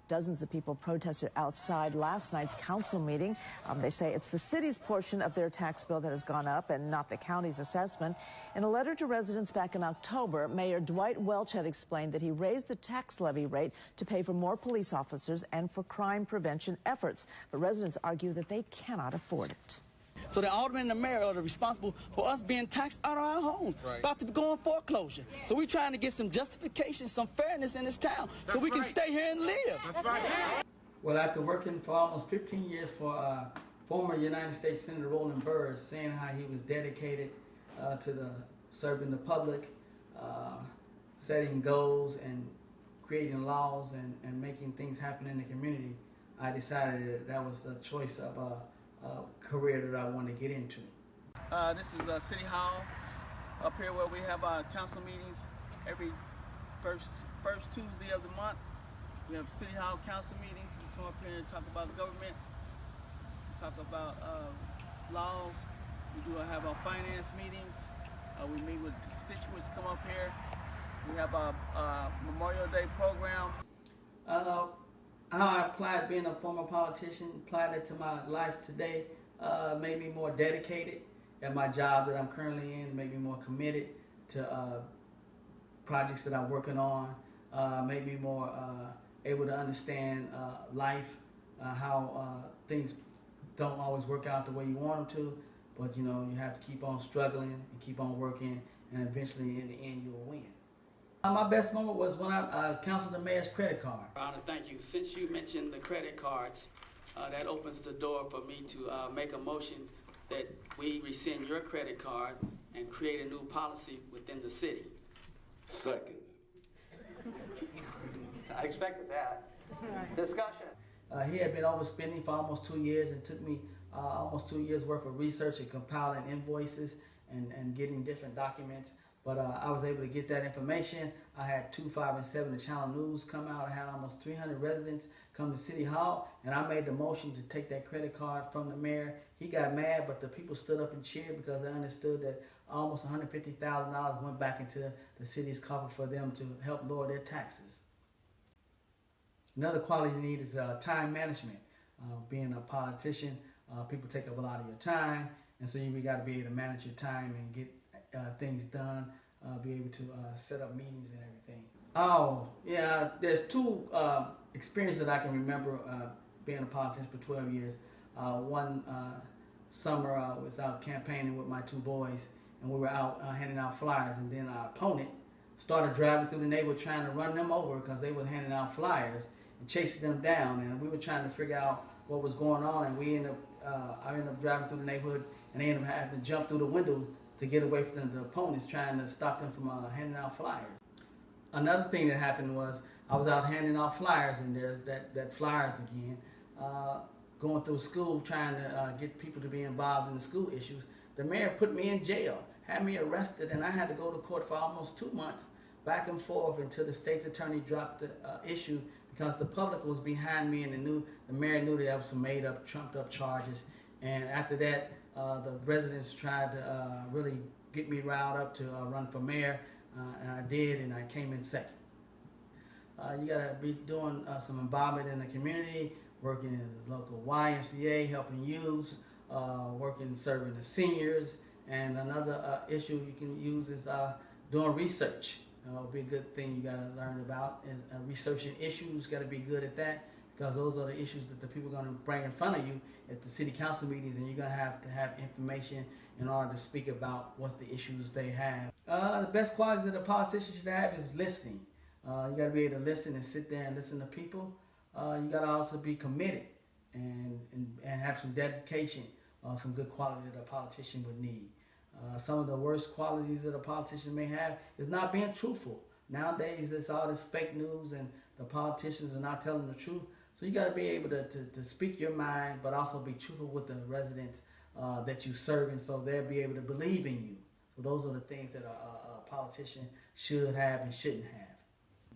Dozens of people protested outside last night's council meeting. They say it's the city's portion of their tax bill that has gone up and not the county's assessment. In a letter to residents back in October, Mayor Dwight Welch had explained that he raised the tax levy rate to pay for more police officers and for crime prevention efforts. But residents argue that they cannot afford it. So the alderman and the mayor are responsible for us being taxed out of our homes, about to go in foreclosure. So we're trying to get some justification, some fairness in this town, so we can stay here and live. That's right. Well, after working for almost 15 years for former United States Senator Burris, saying how he was dedicated to serving the public, setting goals and creating laws and making things happen in the community, I decided that was a choice of a career that I want to get into. This is City Hall up here where we have our council meetings every first Tuesday of the month. We have City Hall council meetings. We come up here and talk about government, talk about laws. We do have our finance meetings. We meet with constituents, come up here. We have our Memorial Day program. How I applied being a former politician, applied it to my life today, made me more dedicated at my job that I'm currently in, made me more committed to projects that I'm working on, made me more able to understand life, how things don't always work out the way you want them to, but you know, you have to keep on struggling and keep on working, and eventually in the end you'll win. My best moment was when I canceled the mayor's credit card. Honor, thank you. Since you mentioned the credit cards, that opens the door for me to make a motion that we rescind your credit card and create a new policy within the city. Second. I expected that. Discussion. He had been overspending for almost 2 years, and it took me almost 2 years worth of research and compiling invoices and getting different documents. But I was able to get that information. I had 2, 5, and 7 the Channel News come out. I had almost 300 residents come to City Hall, and I made the motion to take that credit card from the mayor. He got mad, but the people stood up and cheered because they understood that almost $150,000 went back into the city's coffers for them to help lower their taxes. Another quality you need is time management. Being a politician, people take up a lot of your time, and so you got to be able to manage your time and get things done, be able to set up meetings and everything. Oh, yeah, there's 2 experiences that I can remember being a politician for 12 years. One summer I was out campaigning with my 2 boys, and we were out handing out flyers, and then our opponent started driving through the neighborhood trying to run them over because they were handing out flyers and chasing them down, and we were trying to figure out what was going on, and I ended up driving through the neighborhood, and they ended up having to jump through the window to get away from the opponents trying to stop them from handing out flyers. Another thing that happened was I was out handing out flyers, and there's that flyers again, going through school trying to get people to be involved in the school issues. The mayor put me in jail, had me arrested, and I had to go to court for almost 2 months, back and forth until the state's attorney dropped the issue because the public was behind me, and the mayor knew that was some made up, trumped up charges. And after that, the residents tried to really get me riled up to run for mayor, and I did, and I came in second. You gotta be doing some involvement in the community, working in the local YMCA, helping youths, serving the seniors, and another issue you can use is doing research. It'll be a good thing you gotta learn about is researching issues. Gotta be good at that, because those are the issues that the people are going to bring in front of you at the city council meetings, and you're going to have information in order to speak about what the issues they have. The best quality that a politician should have is listening. You got to be able to listen and sit there and listen to people. You got to also be committed and have some dedication, some good quality that a politician would need. Some of the worst qualities that a politician may have is not being truthful. Nowadays, there's all this fake news, and the politicians are not telling the truth. So you got to be able to speak your mind, but also be truthful with the residents that you serve, and so they'll be able to believe in you. So those are the things that a politician should have and shouldn't have.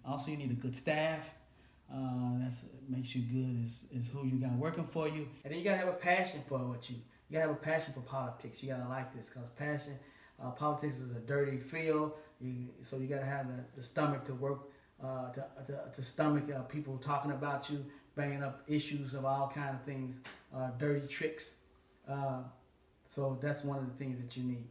Also, you need a good staff. That makes you good is who you got working for you. And then you got to have a passion for you got to have a passion for politics. You got to like this, because politics is a dirty field. So you got to have the stomach to work to stomach people talking about you, bringing up issues of all kind of things, dirty tricks. So that's one of the things that you need.